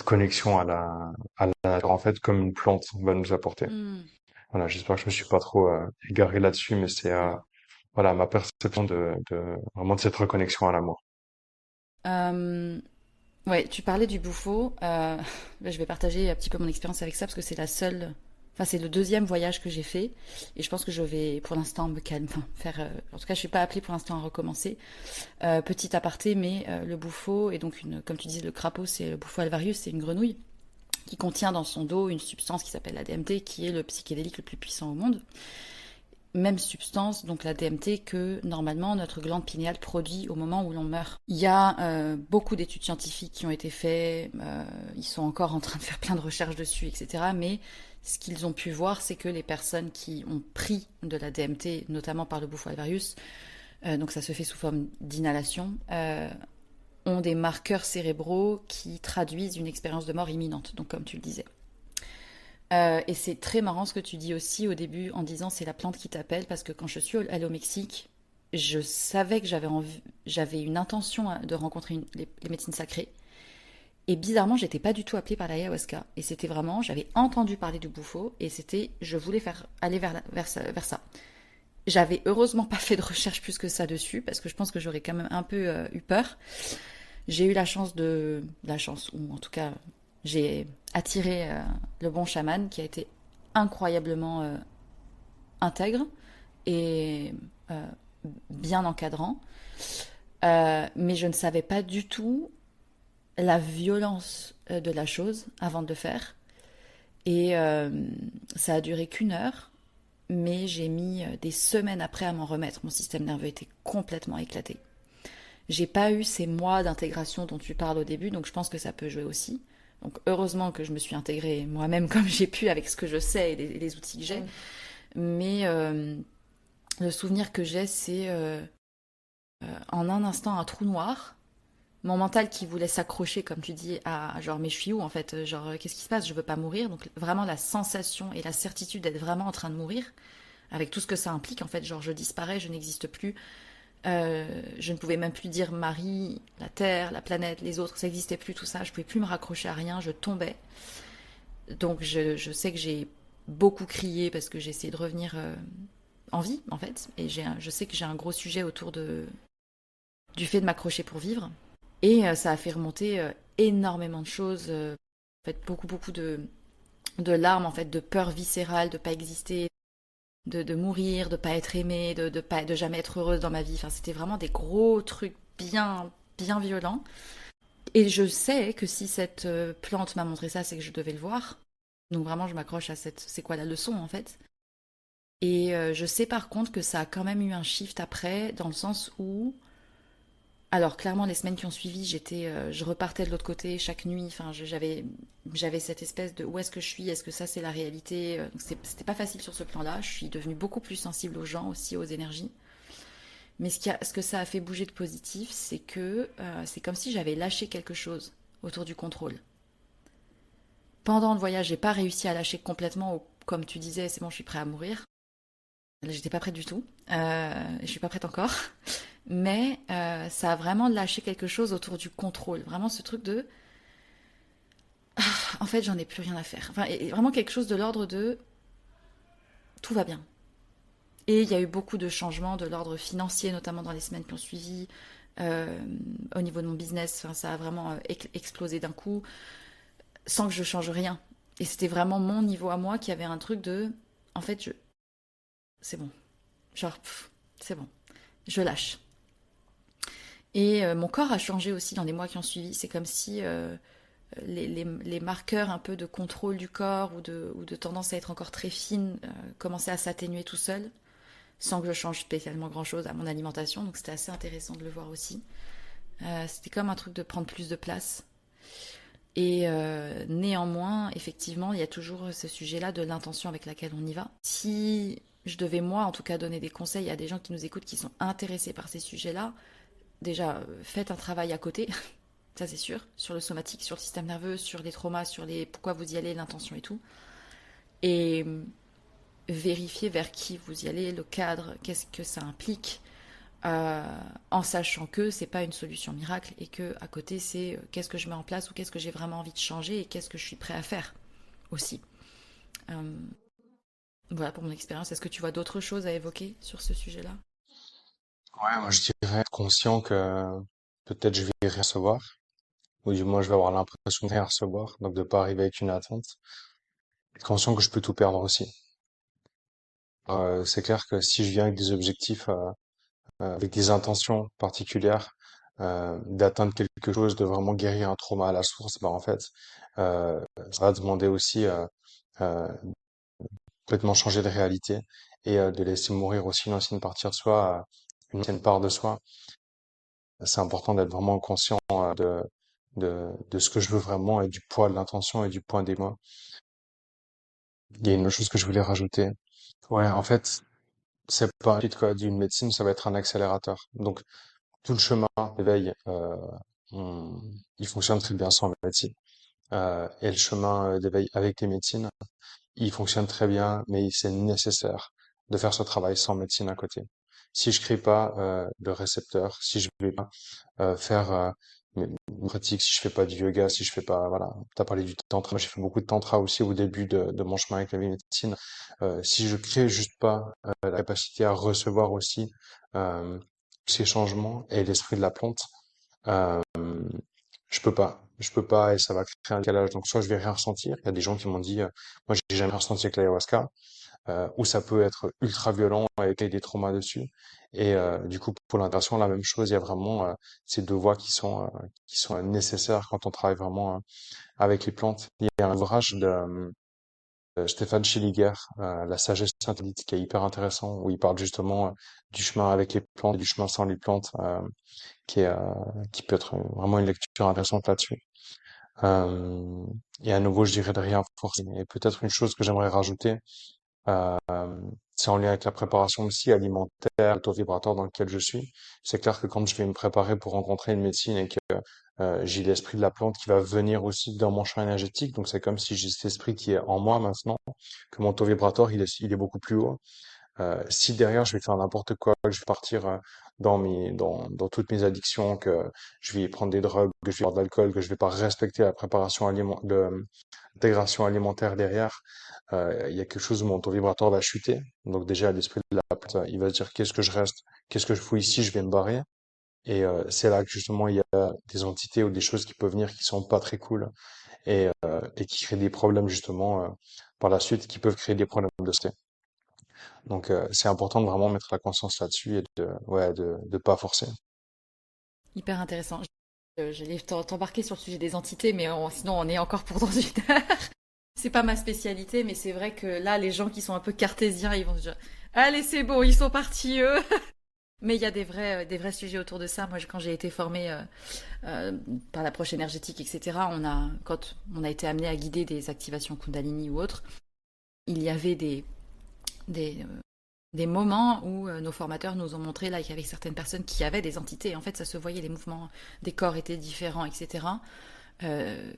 connexion à la nature en fait comme une plante va nous apporter. Mm. Voilà, j'espère que je me suis pas trop égaré là-dessus, mais c'est Non. voilà ma perception de vraiment de cette reconnexion à l'amour. Euh, Ouais, tu parlais du bouffo. Là, je vais partager un petit peu mon expérience avec ça parce que c'est la seule. Enfin, c'est le deuxième voyage que j'ai fait et je pense que je vais pour l'instant me calmer, enfin, faire. En tout cas, je suis pas appelée pour l'instant à recommencer. Petit aparté, mais le bouffo et donc comme tu disais, le crapaud, c'est le bouffo alvarius, c'est une grenouille qui contient dans son dos une substance qui s'appelle la DMT, qui est le psychédélique le plus puissant au monde. Même substance, donc la DMT, que normalement notre glande pinéale produit au moment où l'on meurt. Il y a beaucoup d'études scientifiques qui ont été faites, ils sont encore en train de faire plein de recherches dessus, etc. Mais ce qu'ils ont pu voir, c'est que les personnes qui ont pris de la DMT, notamment par le bouffon alvarius, donc ça se fait sous forme d'inhalation, ont des marqueurs cérébraux qui traduisent une expérience de mort imminente, donc comme tu le disais. Et c'est très marrant ce que tu dis aussi au début en disant c'est la plante qui t'appelle parce que quand je suis allée au Mexique, je savais que j'avais une intention de rencontrer les médecines sacrées. Et bizarrement, j'étais pas du tout appelée par l'ayahuasca. Et c'était vraiment, j'avais entendu parler du bouffo et c'était, je voulais aller vers ça. J'avais heureusement pas fait de recherche plus que ça dessus parce que je pense que j'aurais quand même un peu eu peur. J'ai eu la chance, ou en tout cas, j'ai attiré le bon chaman qui a été incroyablement intègre et euh, bien encadrant. Mais je ne savais pas du tout la violence de la chose avant de le faire. Et ça a duré qu'une heure, mais j'ai mis des semaines après à m'en remettre. Mon système nerveux était complètement éclaté. J'ai pas eu ces mois d'intégration dont tu parles au début, donc je pense que ça peut jouer aussi. Donc heureusement que je me suis intégrée moi-même comme j'ai pu avec ce que je sais et les outils que j'ai. Mais le souvenir que j'ai, c'est en un instant un trou noir. Mon mental qui voulait s'accrocher, comme tu dis, à genre, mais je suis où en fait? Genre, qu'est-ce qui se passe? Je veux pas mourir. Donc, vraiment, la sensation et la certitude d'être vraiment en train de mourir, avec tout ce que ça implique, en fait, genre, je disparais, je n'existe plus. Je ne pouvais même plus dire Marie, la Terre, la planète, les autres, ça n'existait plus tout ça. Je pouvais plus me raccrocher à rien, je tombais. Donc, je sais que j'ai beaucoup crié parce que j'ai essayé de revenir en vie, en fait. Et je sais que j'ai un gros sujet autour du fait de m'accrocher pour vivre. Et ça a fait remonter énormément de choses, en fait, beaucoup de larmes, en fait, de peur viscérale, de pas exister, de mourir, de pas être aimée, de jamais être heureuse dans ma vie. Enfin, c'était vraiment des gros trucs bien violents. Et je sais que si cette plante m'a montré ça, c'est que je devais le voir. Donc vraiment, je m'accroche à c'est quoi la leçon, en fait. Et je sais par contre que ça a quand même eu un shift après, dans le sens où alors clairement les semaines qui ont suivi, je repartais de l'autre côté chaque nuit. Enfin, j'avais cette espèce de où est-ce que je suis, est-ce que ça c'est la réalité. Donc c'était pas facile sur ce plan-là. Je suis devenue beaucoup plus sensible aux gens aussi, aux énergies. Mais ce que ça a fait bouger de positif, c'est que c'est comme si j'avais lâché quelque chose autour du contrôle. Pendant le voyage, j'ai pas réussi à lâcher complètement. Comme tu disais, c'est bon, je suis prêt à mourir. Là, j'étais pas prête du tout. Je suis pas prête encore. Mais ça a vraiment lâché quelque chose autour du contrôle. Vraiment ce truc de en fait, j'en ai plus rien à faire. Enfin, et vraiment quelque chose de l'ordre de tout va bien. Et il y a eu beaucoup de changements de l'ordre financier, notamment dans les semaines qui ont suivi. Euh, Au niveau de mon business, enfin, ça a vraiment explosé d'un coup, sans que je change rien. Et c'était vraiment mon niveau à moi qui avait un truc de en fait, c'est bon. Genre, c'est bon. Je lâche. Et mon corps a changé aussi dans les mois qui ont suivi. C'est comme si les marqueurs un peu de contrôle du corps ou de tendance à être encore très fine commençaient à s'atténuer tout seul, sans que je change spécialement grand-chose à mon alimentation. Donc c'était assez intéressant de le voir aussi. C'était comme un truc de prendre plus de place. Et néanmoins, effectivement, il y a toujours ce sujet-là de l'intention avec laquelle on y va. Si je devais, moi, en tout cas, donner des conseils à des gens qui nous écoutent, qui sont intéressés par ces sujets-là, déjà, faites un travail à côté, ça c'est sûr, sur le somatique, sur le système nerveux, sur les traumas, sur les pourquoi vous y allez, l'intention et tout. Et vérifiez vers qui vous y allez, le cadre, qu'est-ce que ça implique, en sachant que c'est pas une solution miracle et que à côté c'est qu'est-ce que je mets en place ou qu'est-ce que j'ai vraiment envie de changer et qu'est-ce que je suis prêt à faire aussi. Euh, voilà pour mon expérience. Est-ce que tu vois d'autres choses à évoquer sur ce sujet-là? Ouais, moi je dirais être conscient que peut-être je vais rien recevoir, ou du moins je vais avoir l'impression de rien recevoir, donc de pas arriver avec une attente. Être conscient que je peux tout perdre aussi. C'est clair que si je viens avec des objectifs, avec des intentions particulières, d'atteindre quelque chose, de vraiment guérir un trauma à la source, bah en fait, ça va demander aussi euh, complètement changer de réalité et de laisser mourir aussi une ancienne partie de soi, une ancienne part de soi. C'est important d'être vraiment conscient de ce que je veux vraiment et du poids de l'intention et du poids des mots. Il y a une autre chose que je voulais rajouter. Ouais, en fait, c'est pas un cheat code d'une médecine, ça va être un accélérateur. Donc, tout le chemin d'éveil, on- il fonctionne très bien sans médecine. Et le chemin d'éveil avec les médecines, il fonctionne très bien, mais c'est nécessaire de faire ce travail sans médecine à côté. Si je crée pas le récepteur, si je vais pas faire une pratique, si je fais pas du yoga, si je fais pas, voilà, t'as parlé du tantra, moi j'ai fait beaucoup de tantra aussi au début de mon chemin avec la médecine. Si je crée juste pas la capacité à recevoir aussi euh, ces changements et l'esprit de la plante, euh, je peux pas et ça va créer un décalage. Donc soit je vais rien ressentir. Il y a des gens qui m'ont dit, moi j'ai jamais ressenti avec l'ayahuasca. ou ça peut être ultra violent avec des traumas dessus. Et du coup, pour l'intégration, la même chose. Il y a vraiment ces deux voies qui sont nécessaires quand on travaille vraiment avec les plantes. Il y a un ouvrage de Stéphane Schilliger, La sagesse interdite, qui est hyper intéressant, où il parle justement du chemin avec les plantes et du chemin sans les plantes, qui est, qui peut être vraiment une lecture intéressante là-dessus. Euh, et à nouveau, je dirais de rien forcer. Et peut-être une chose que j'aimerais rajouter, euh, c'est en lien avec la préparation aussi alimentaire, auto-vibratoire dans lequel je suis. C'est clair que quand je vais me préparer pour rencontrer une médecine et que j'ai l'esprit de la plante qui va venir aussi dans mon champ énergétique, donc c'est comme si j'ai cet esprit qui est en moi maintenant, que mon taux vibratoire il est beaucoup plus haut. Si derrière je vais faire n'importe quoi, que je vais partir dans toutes mes addictions, que je vais prendre des drogues, que je vais boire de l'alcool, que je vais pas respecter la préparation l'intégration alimentaire derrière, il y a quelque chose où mon taux vibratoire va chuter. Donc déjà l'esprit de la plante, il va se dire qu'est-ce que je reste, qu'est-ce que je fous ici, je vais me barrer. Et c'est là que justement il y a des entités ou des choses qui peuvent venir qui sont pas très cool et qui créent des problèmes justement par la suite, qui peuvent créer des problèmes de santé. Donc c'est important de vraiment mettre la conscience là-dessus et de pas forcer. Hyper intéressant. J'allais t'embarquer sur le sujet des entités, mais sinon on est encore pour dans une heure. C'est pas ma spécialité, mais c'est vrai que là, les gens qui sont un peu cartésiens, ils vont se dire, allez, c'est bon, ils sont partis, eux. Mais il y a des vrais sujets autour de ça. Moi, quand j'ai été formée par l'approche énergétique, etc., quand on a été amené à guider des activations Kundalini ou autres, il y avait des, euh, des moments où nos formateurs nous ont montré là qu'avec certaines personnes qui avaient des entités, en fait, ça se voyait, les mouvements des corps étaient différents, etc. Euh,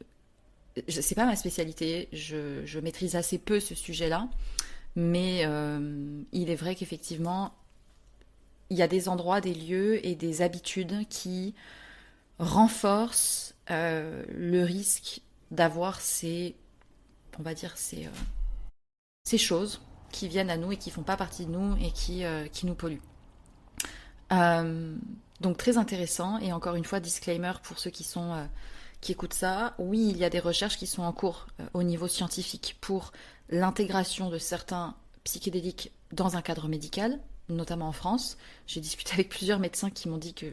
c'est pas ma spécialité, je maîtrise assez peu ce sujet-là, mais il est vrai qu'effectivement, il y a des endroits, des lieux et des habitudes qui renforcent le risque d'avoir on va dire, ces choses qui viennent à nous et qui font pas partie de nous et qui nous polluent. Euh, donc très intéressant et encore une fois disclaimer pour ceux qui écoutent ça. Oui, il y a des recherches qui sont en cours au niveau scientifique pour l'intégration de certains psychédéliques dans un cadre médical, notamment en France. J'ai discuté avec plusieurs médecins qui m'ont dit que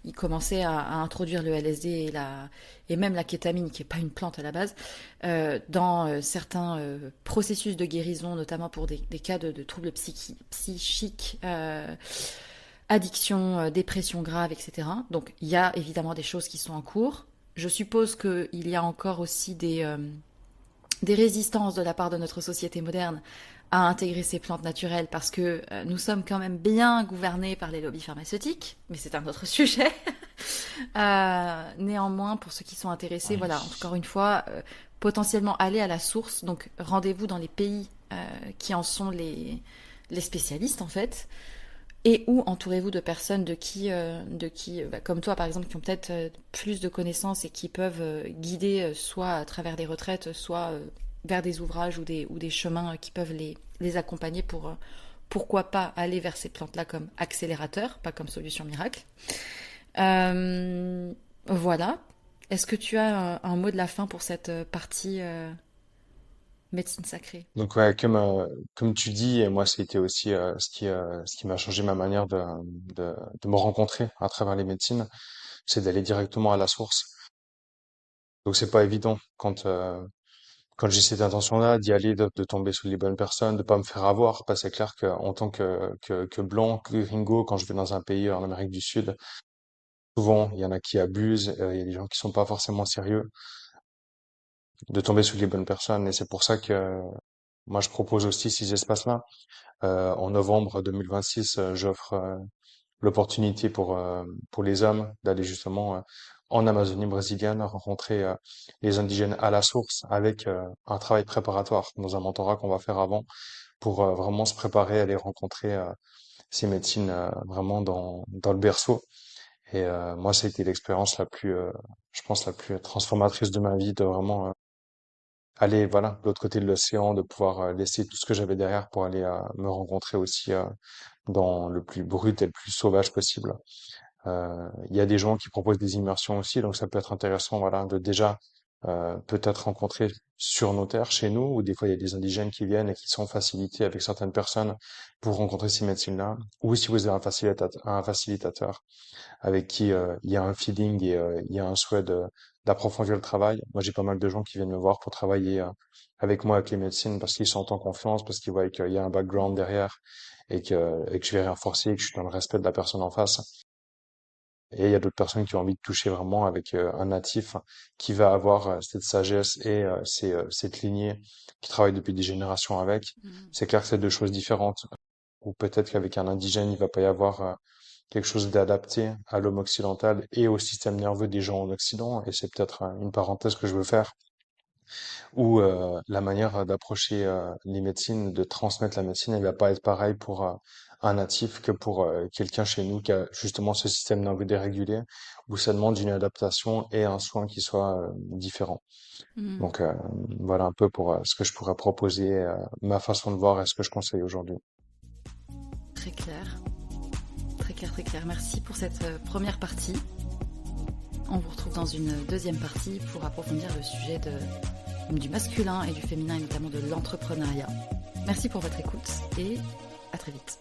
ils commençaient à introduire le LSD et même la kétamine, qui n'est pas une plante à la base, dans certains processus de guérison, notamment pour des cas de troubles psychiques, addiction, dépression grave, etc. Donc il y a évidemment des choses qui sont en cours. Je suppose qu'il y a encore aussi des résistances de la part de notre société moderne à intégrer ces plantes naturelles parce que nous sommes quand même bien gouvernés par les lobbies pharmaceutiques, mais c'est un autre sujet. Néanmoins, pour ceux qui sont intéressés, voilà, encore une fois, potentiellement aller à la source. Donc rendez-vous dans les pays qui en sont les spécialistes en fait. Et ou entourez-vous de personnes comme toi par exemple, qui ont peut-être plus de connaissances et qui peuvent guider soit à travers des retraites, soit vers des ouvrages ou des chemins qui peuvent les accompagner pour pourquoi pas aller vers ces plantes-là comme accélérateur, pas comme solution miracle. Voilà. Est-ce que tu as un mot de la fin pour cette partie médecine sacrée? Donc ouais, comme tu dis, et moi c'était aussi ce qui m'a changé ma manière de me rencontrer à travers les médecines, c'est d'aller directement à la source. Donc c'est pas évident quand j'ai cette intention-là d'y aller, de tomber sous les bonnes personnes, de pas me faire avoir, parce que c'est clair qu'en tant que blanc, que gringo, quand je vais dans un pays en Amérique du Sud, souvent il y en a qui abusent, il y a des gens qui sont pas forcément sérieux, de tomber sous les bonnes personnes, et c'est pour ça que moi je propose aussi ces espaces-là. En novembre 2026, j'offre l'opportunité pour les hommes d'aller justement en Amazonie brésilienne rencontrer les indigènes à la source avec un travail préparatoire dans un mentorat qu'on va faire avant pour vraiment se préparer à aller rencontrer ces médecines vraiment dans le berceau. Et moi, ça a été l'expérience je pense, la plus transformatrice de ma vie, de vraiment aller, voilà, de l'autre côté de l'océan, de pouvoir laisser tout ce que j'avais derrière pour aller me rencontrer aussi dans le plus brut et le plus sauvage possible. Il y a des gens qui proposent des immersions aussi, donc ça peut être intéressant, voilà, de déjà peut-être rencontrés sur nos terres, chez nous, ou des fois il y a des indigènes qui viennent et qui sont facilités avec certaines personnes pour rencontrer ces médecines-là, ou si vous avez un facilitateur avec qui il y a un feeling et il y a un souhait d'approfondir le travail. Moi, j'ai pas mal de gens qui viennent me voir pour travailler avec moi avec les médecines parce qu'ils sont en confiance, parce qu'ils voient qu'il y a un background derrière et que je vais rien forcer et que je suis dans le respect de la personne en face. Et il y a d'autres personnes qui ont envie de toucher vraiment avec un natif qui va avoir cette sagesse et cette lignée qui travaille depuis des générations avec. C'est clair que c'est deux choses différentes. Ou peut-être qu'avec un indigène, il va pas y avoir quelque chose d'adapté à l'homme occidental et au système nerveux des gens en Occident. Et c'est peut-être une parenthèse que je veux faire, où la manière d'approcher les médecines, de transmettre la médecine, elle va pas être pareille pour un natif que pour quelqu'un chez nous qui a justement ce système nerveux dérégulé, où ça demande une adaptation et un soin qui soit différent. Donc voilà un peu pour ce que je pourrais proposer, ma façon de voir et ce que je conseille aujourd'hui. Très clair. Très clair, très clair. Merci pour cette première partie. On vous retrouve dans une deuxième partie pour approfondir le sujet du masculin et du féminin et notamment de l'entrepreneuriat. Merci pour votre écoute et à très vite.